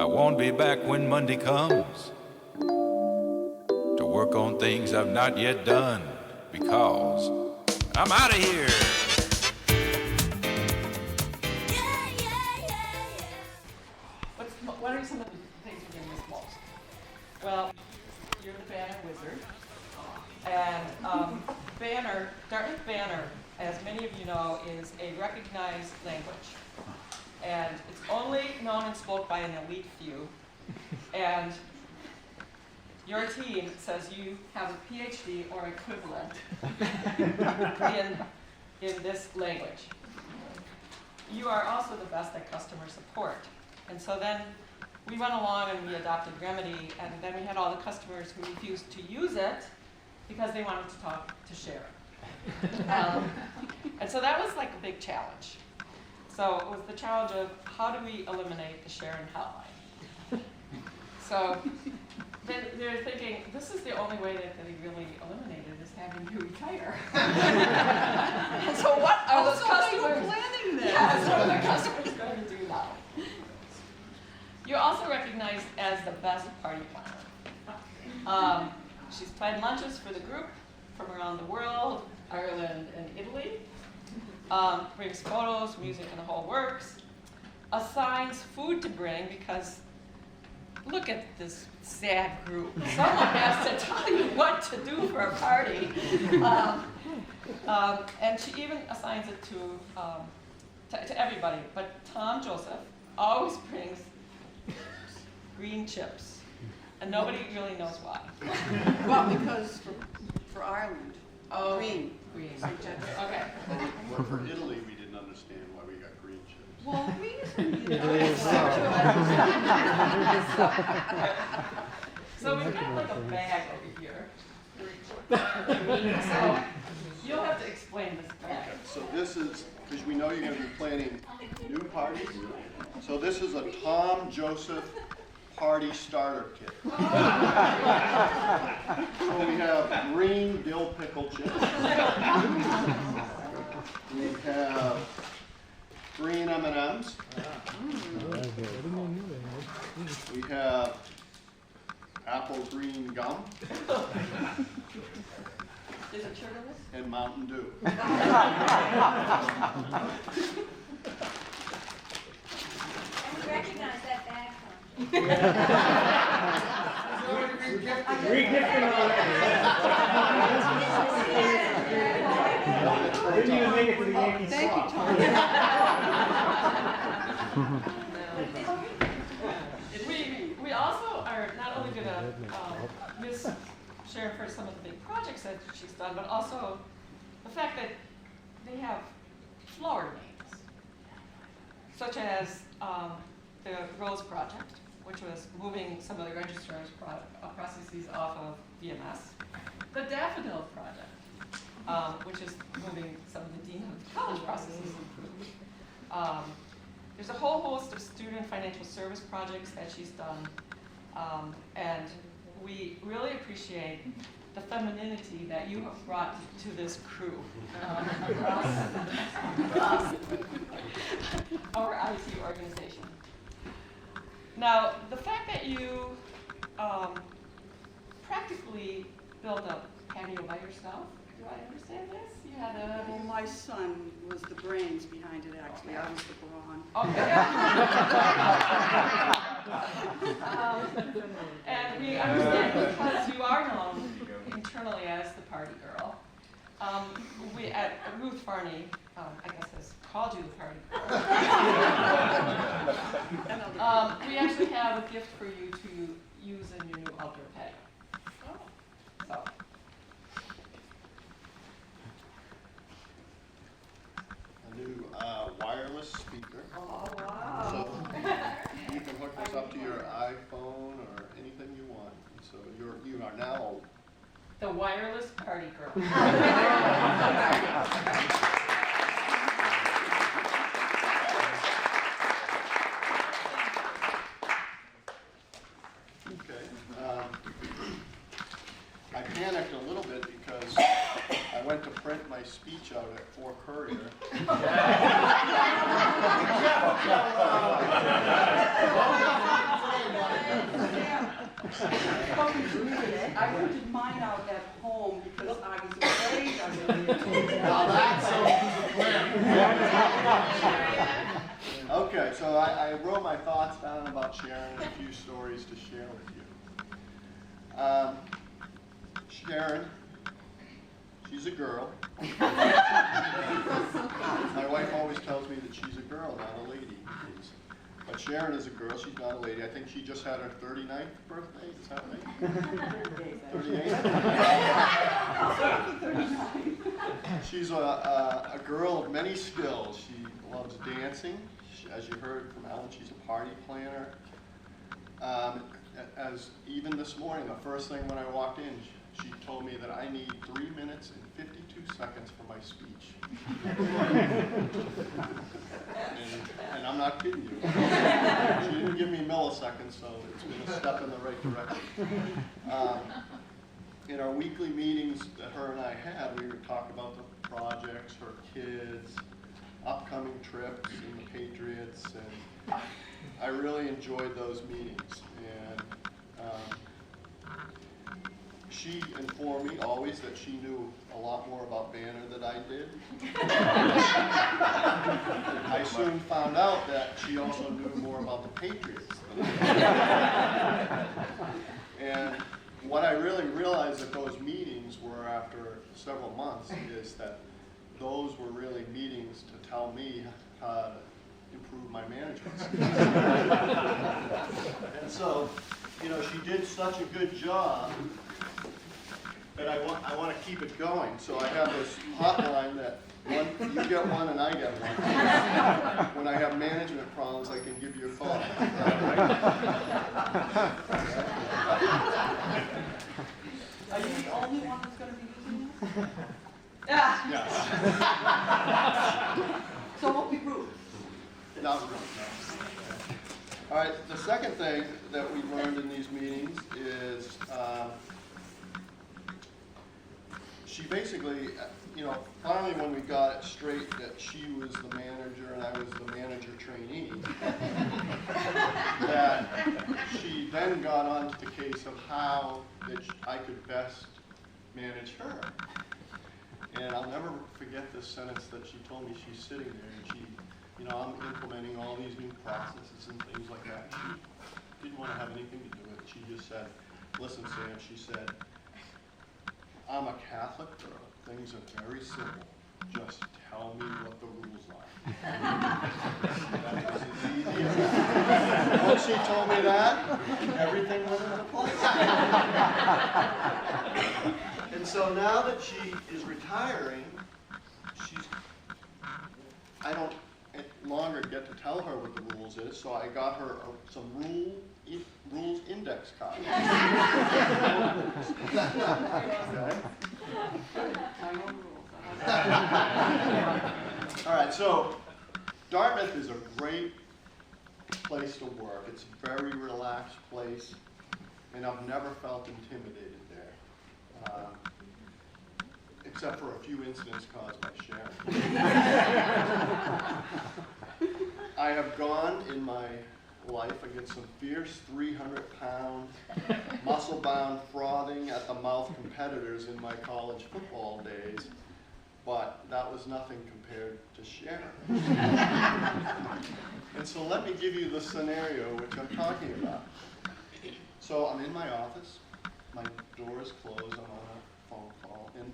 I won't be back when Monday comes to work on things I've not yet done because I'm out of here. What are some of the things we're going to miss most? Well, you're the banner wizard. And Dartmouth Banner, as many of you know, is a recognized language. And it's only known and spoke by an elite few. And your team says you have a PhD or equivalent in this language. You are also the best at customer support. And so then we went along and we adopted Remedy, and then we had all the customers who refused to use it because they wanted to talk to Sharon. And so that was like a big challenge. So it was the challenge of how do we eliminate the Sharon hotline? So then they're thinking, this is the only way that they really eliminate it is having you retire. And so what are those customers? They were planning this. Yeah, what are the customers going to do now? You're also recognized as the best party planner. She's planned lunches for the group from around the world, Ireland and Italy. Brings photos, music, and the whole works. Assigns food to bring because look at this sad group. Someone has to tell you what to do for a party. And she even assigns it to everybody. But Tom Joseph always brings green chips. And nobody really knows why. Well, because for Ireland, green. Green. Okay. Well, for Italy, we didn't understand why we got green chips. Well, green is So we've got like a bag over here. So you'll have to explain this bag. So this is, because we know you're going to be planning new parties. So this is a Tom Joseph party starter kit. So we have green dill pickle chips. We have green M&Ms. We have apple green gum. Is it sugarless? And Mountain Dew. And we recognize that bag from. Re-gifting didn't even make it to the Yankees. Thank you, Tom. We also are not only going to miss Sharon for some of the big projects that she's done, but also the fact that they have flower names, such as the Rose Project, which was moving some of the registrar's processes off of VMS, the Daffodil Project, which is moving some of the Dean of College processes. There's a whole host of student financial service projects that she's done, and we really appreciate the femininity that you have brought to this crew across our IT organization. Now, the fact that you practically built a patio by yourself, do I understand this? You had a... Well, my son was the brains behind it, actually. I was the brawn. Okay. And we understand because you are known internally as the party girl. We at Ruth Farney, I guess, has called you the party girl. We actually have a gift for you to use in your new outdoor patio. So. A new wireless speaker. Oh, wow. So you can hook this up to your iPhone or anything you want. So you are now The wireless party girl. okay. I panicked a little bit because I went to print my speech out at Fort Courier. I printed mine out at home because I was afraid I would be. Now that's okay, so I wrote my thoughts down about Sharon and a few stories to share with you. Sharon, she's a girl. My wife always tells me that she's a girl, not a lady. But Sharon is a girl, she's not a lady. I think she just had her 39th birthday, is that right? 38th? She's a girl of many skills. She loves dancing. As you heard from Ellen, she's a party planner. As even this morning, the first thing when I walked in, she told me that I need 3 minutes and 52 seconds for my speech. and I'm not kidding you. She didn't give me milliseconds, so it's been a step in the right direction. In our weekly meetings that her and I had, we would talk about the projects, her kids, upcoming trips, and the Patriots, and I really enjoyed those meetings. And she informed me always that she knew a lot more about Banner than I did. I soon found out that she also knew more about the Patriots than I did. And what I really realized at those meetings were, after several months, is that those were really meetings to tell me how to improve my management skills. And so, you know, she did such a good job that I want to keep it going. So I have this hotline that you get one and I get one. When I have management problems, I can give you a call. Are you the only one that's going to be using this? Yes. So won't be rude. Not really, no. All right, the second thing that we learned in these meetings is she basically, you know, finally when we got it straight that she was the manager and I was the manager trainee, that she then got on to the case of how that I could best manage her. And I'll never forget this sentence that she told me. She's sitting there and she, you know, I'm implementing all these new processes and things like that. She didn't want to have anything to do with it. She just said, listen, Sam, she said, I'm a Catholic girl. Things are very simple. Just tell me what the rules are. That was as easy as that. Once she told me that, everything went into place. And so now that she is retiring, I don't longer get to tell her what the rules is, so I got her some rules index cards. Okay. All right, so Dartmouth is a great place to work. It's a very relaxed place, and I've never felt intimidated there, except for a few incidents caused by Sharon. I have gone in my life against some fierce 300-pound, muscle-bound, frothing at the mouth competitors in my college football days, but that was nothing compared to Sharon. And so let me give you the scenario which I'm talking about. So I'm in my office, my door is closed, I'm on a phone call, and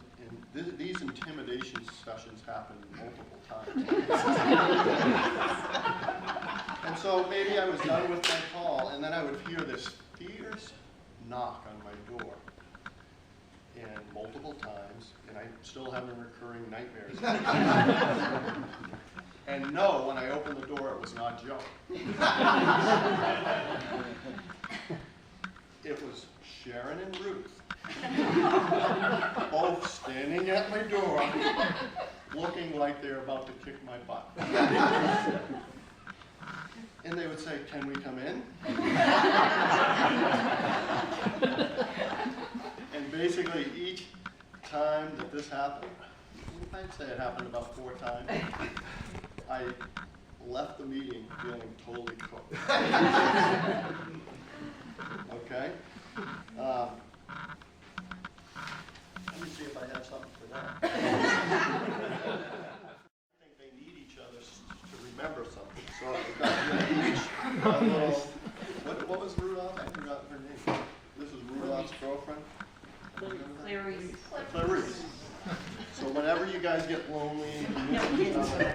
these intimidation sessions happen multiple times. And so maybe I was done with my call, and then I would hear this fierce knock on my door. And multiple times, and I'm still having recurring nightmares. And no, when I opened the door, it was not Joe. It was Sharon and Ruth, both standing at my door, looking like they're about to kick my butt. And they would say, "Can we come in?" And basically each time that this happened, I'd say it happened about 4 times, I left the meeting feeling totally cooked. Okay? What was Rudolph? I forgot her name. This is Rudolph's girlfriend? Clarice. Clarice. So whenever you guys get lonely, you miss each other.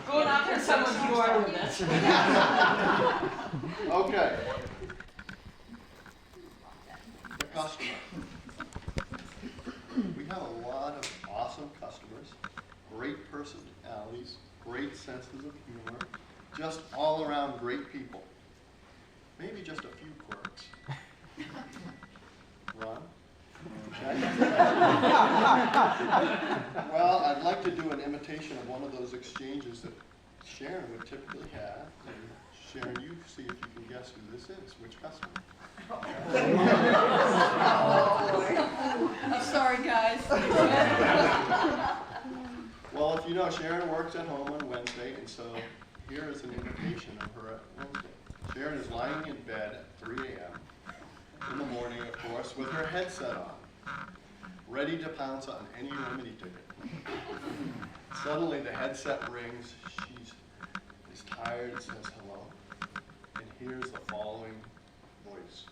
Going out there, someone's door with this. Okay. The customer. We have a lot of awesome customers, great personalities, great senses of humor, just all around great people. Maybe just a few quirks. Ron? Okay. Well, I'd like to do an imitation of one of those exchanges that Sharon would typically have. And Sharon, you see if you can guess who this is, which customer. I'm sorry, guys. Well, if you know, Sharon works at home on Wednesday, and so here is an imitation of her at Wednesday. Sharon is lying in bed at 3 a.m. in the morning, of course, with her headset on, ready to pounce on any remedy ticket. Suddenly, the headset rings. She is tired and says hello, and here's the following voice.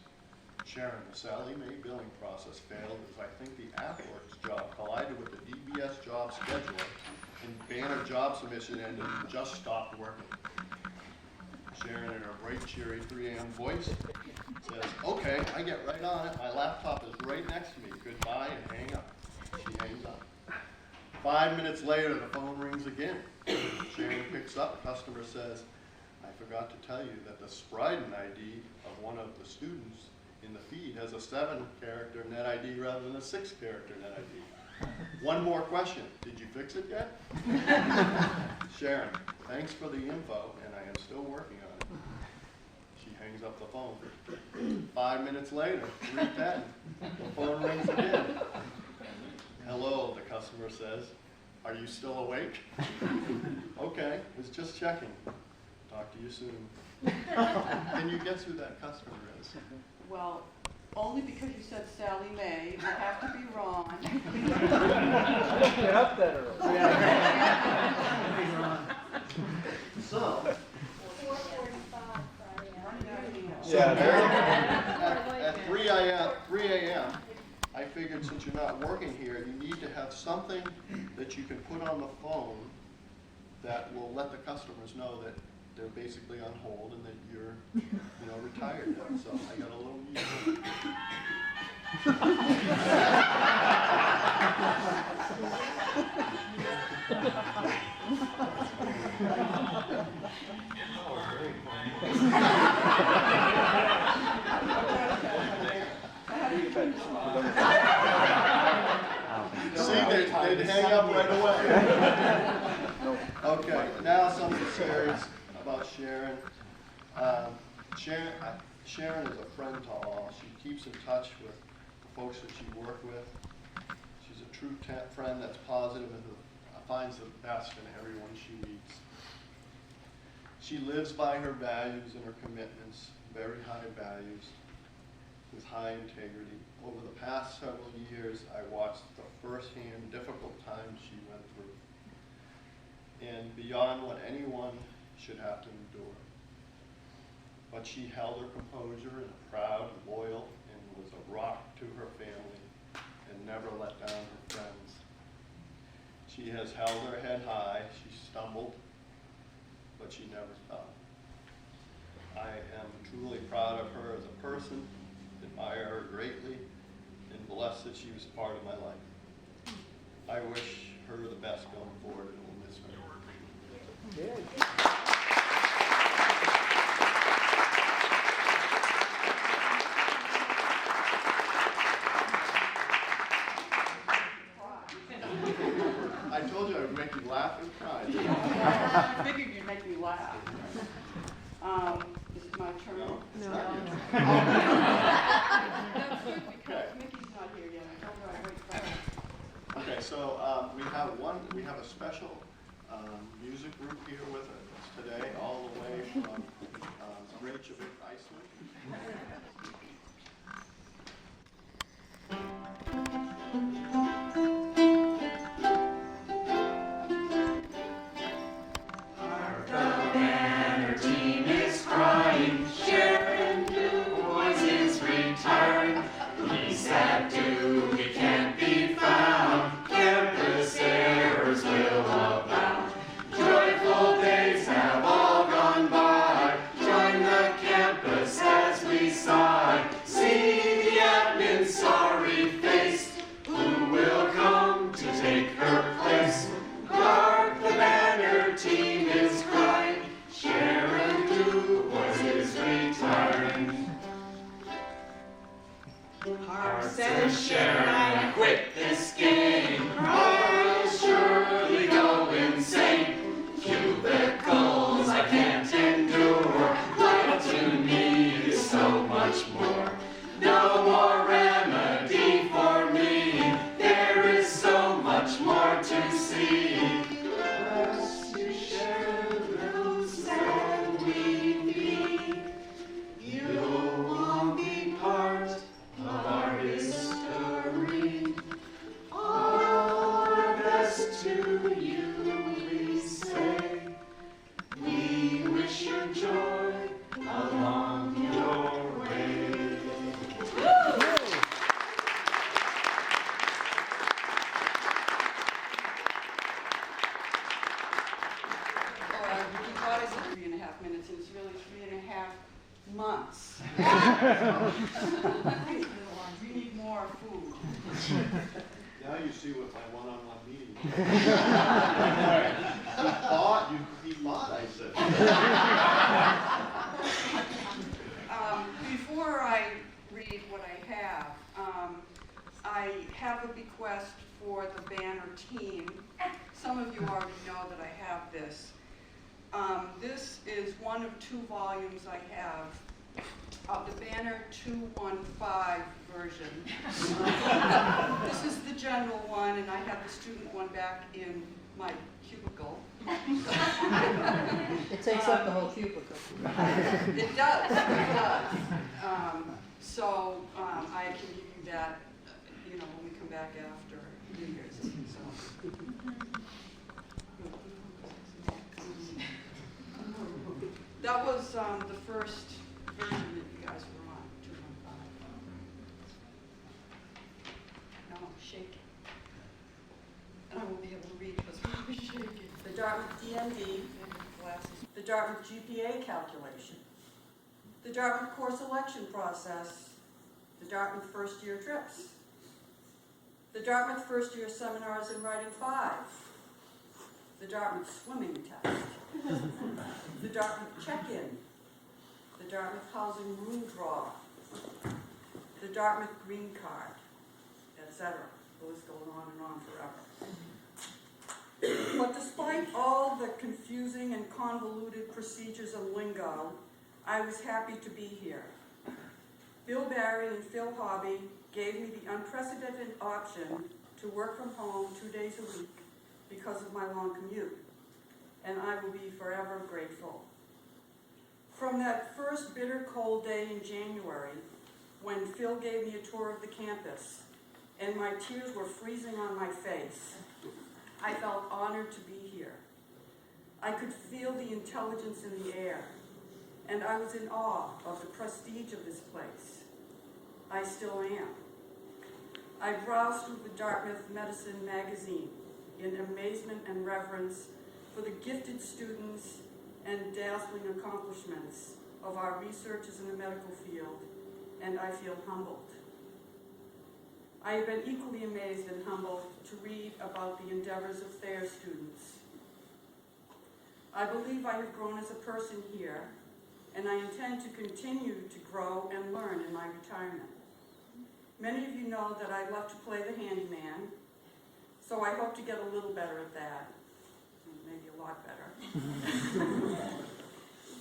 Sharon, the Sally Mae billing process failed as I think the AppWorks job collided with the DBS job scheduler, and banner job submission ended and just stopped working. Sharon, in her bright, cheery 3 a.m. voice, says, okay, I get right on it. My laptop is right next to me. Goodbye, and hang up. She hangs up. 5 minutes later, the phone rings again. Sharon picks up. Customer says, I forgot to tell you that the Spriden ID of one of the students in the feed has a 7-character net ID rather than a 6-character net ID. One more question. Did you fix it yet? Sharon, thanks for the info, and I am still working on it. She hangs up the phone. 5 minutes later, 3:10, the phone rings again. Hello, the customer says. Are you still awake? Okay, was just checking. Talk to you soon. Can you guess who that customer is? Well, only because you said Sally Mae, it would have to be Ron. Get up that early. So, 4:45 Friday. at 3 a.m., I figured since you're not working here, you need to have something that you can put on the phone that will let the customers know that they're basically on hold and that you're, retired now. So I got a little music. See, they'd hang up right away. Okay, now something serious about Sharon. Sharon is a friend to all. She keeps in touch with the folks that she worked with. She's a true friend that's positive and who finds the best in everyone she meets. She lives by her values and her commitments, very high values, with high integrity. Over the past several years, I watched the firsthand difficult times she went through, and beyond what anyone should have to endure. But she held her composure and proud, loyal, and was a rock to her family and never let down her friends. She has held her head high. She stumbled, but she never fell. I am truly proud of her as a person, admire her greatly, and blessed that she was part of my life. I wish her the best going forward and will miss her. I told you I would make you laugh and cry. I figured you'd make me laugh. Is it my turn? No, it's not yet. That's good because Mickey's not here yet. I told her I'd wait for her. Okay, so we have a special music group here with us today, all the way from Reykjavik, Iceland. Sharon, I quit this game, or I'll surely go insane. Cubicles I can't endure, life to me is so much more. No more remedy for me, there is so much more to see. Bless you, Sharon, little sad we be. You'll long be part of our history. Our best to you we say. We wish you joy along your way. You thought I said 3.5 minutes, and it's really 3.5 months. We need more food. Now you see what my one-on-one meeting is. He thought I said. Before I read what I have a bequest for the Banner team. Some of you already know that I have this. This is one of 2 volumes I have of the Banner 215 version. This is the general one, and I have the student one back in my cubicle. It takes up the whole cubicle. It does, it does. So I can give you that, when we come back after New Year's. So. That was the first version that you guys were on, 215. No, shake it. And I won't be able to read because I'm shaking. The Dartmouth DMD, glasses. The Dartmouth GPA calculation. The Dartmouth course selection process. The Dartmouth first year trips. The Dartmouth first year seminars in writing 5. The Dartmouth swimming test. The Dartmouth check-in. The Dartmouth housing room draw. The Dartmouth green card, etc. Those go on and on forever. But despite all the confusing and convoluted procedures and lingo, I was happy to be here. Bill Barry and Phil Hobby gave me the unprecedented option to work from home 2 days a week because of my long commute, and I will be forever grateful. From that first bitter cold day in January, when Phil gave me a tour of the campus, and my tears were freezing on my face, I felt honored to be here. I could feel the intelligence in the air, and I was in awe of the prestige of this place. I still am. I browsed through the Dartmouth Medicine magazine in amazement and reverence for the gifted students and dazzling accomplishments of our researchers in the medical field, and I feel humbled. I have been equally amazed and humbled to read about the endeavors of their students. I believe I have grown as a person here, and I intend to continue to grow and learn in my retirement. Many of you know that I love to play the handyman, so I hope to get a little better at that, maybe a lot better.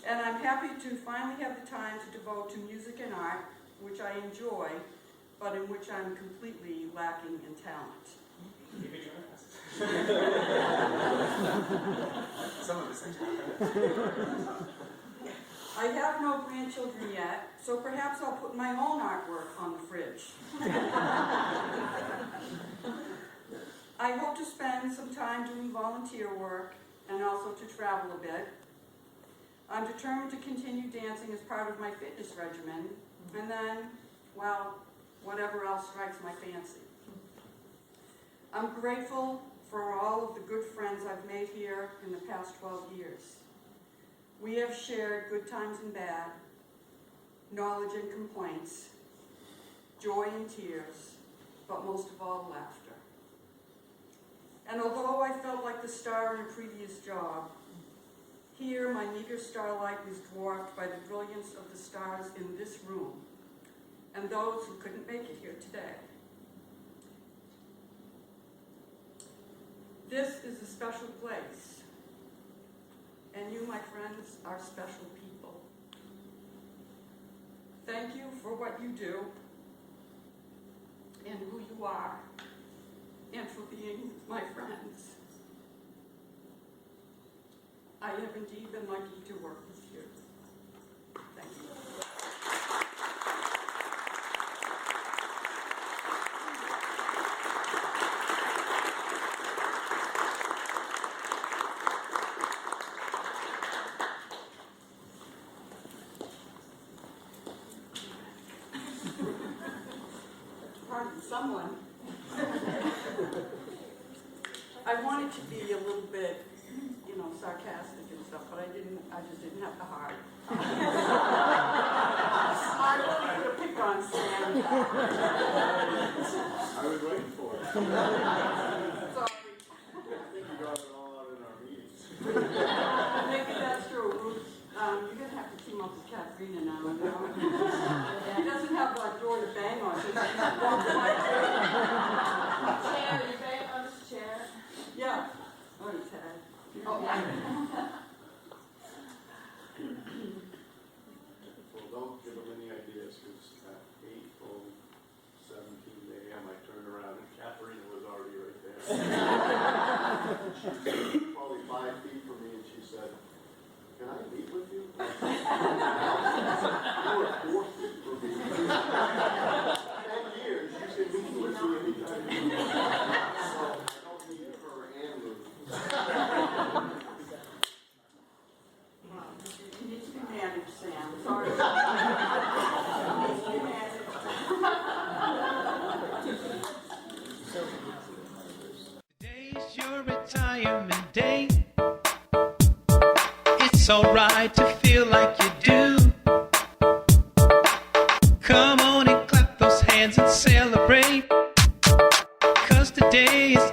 And I'm happy to finally have the time to devote to music and art, which I enjoy, but in which I'm completely lacking in talent. Some of us I have no grandchildren yet, so perhaps I'll put my own artwork on the fridge. I hope to spend some time doing volunteer work and also to travel a bit. I'm determined to continue dancing as part of my fitness regimen, and then, well, whatever else strikes my fancy. I'm grateful for all of the good friends I've made here in the past 12 years. We have shared good times and bad, knowledge and complaints, joy and tears, but most of all, laughter. And although I felt like the star in a previous job, here my meager starlight was dwarfed by the brilliance of the stars in this room, and those who couldn't make it here today. This is a special place, and you, my friends, are special people. Thank you for what you do, and who you are, and for being my friends. I have indeed been lucky to work with you. Thank you. Pardon, someone. I wanted to be a little bit, sarcastic and stuff, but I just didn't have the heart. I really could have picked on Sam. I was waiting for it. Sorry. I think we got it all out in our meetings. Maybe that's true, Ruth. You're gonna have to team up with Katrina now, He doesn't have that door to bang on, so Chair, you bang on this chair? yeah. Oh, he's had. Oh, yeah. Well, don't give them any ideas, because at 8:17 a.m. I turned around and Katharina was already right there. She was probably 5 feet from me, and she said, "Can I meet with you?" You were 4 feet from me. 10 years, you can meet with me anytime you want. So I don't need her and Ruth. It needs to be managed, Sam. Sorry. It needs to be managed. Today's your retirement day. It's alright to feel like you do. Come on and clap those hands and celebrate. 'Cause today is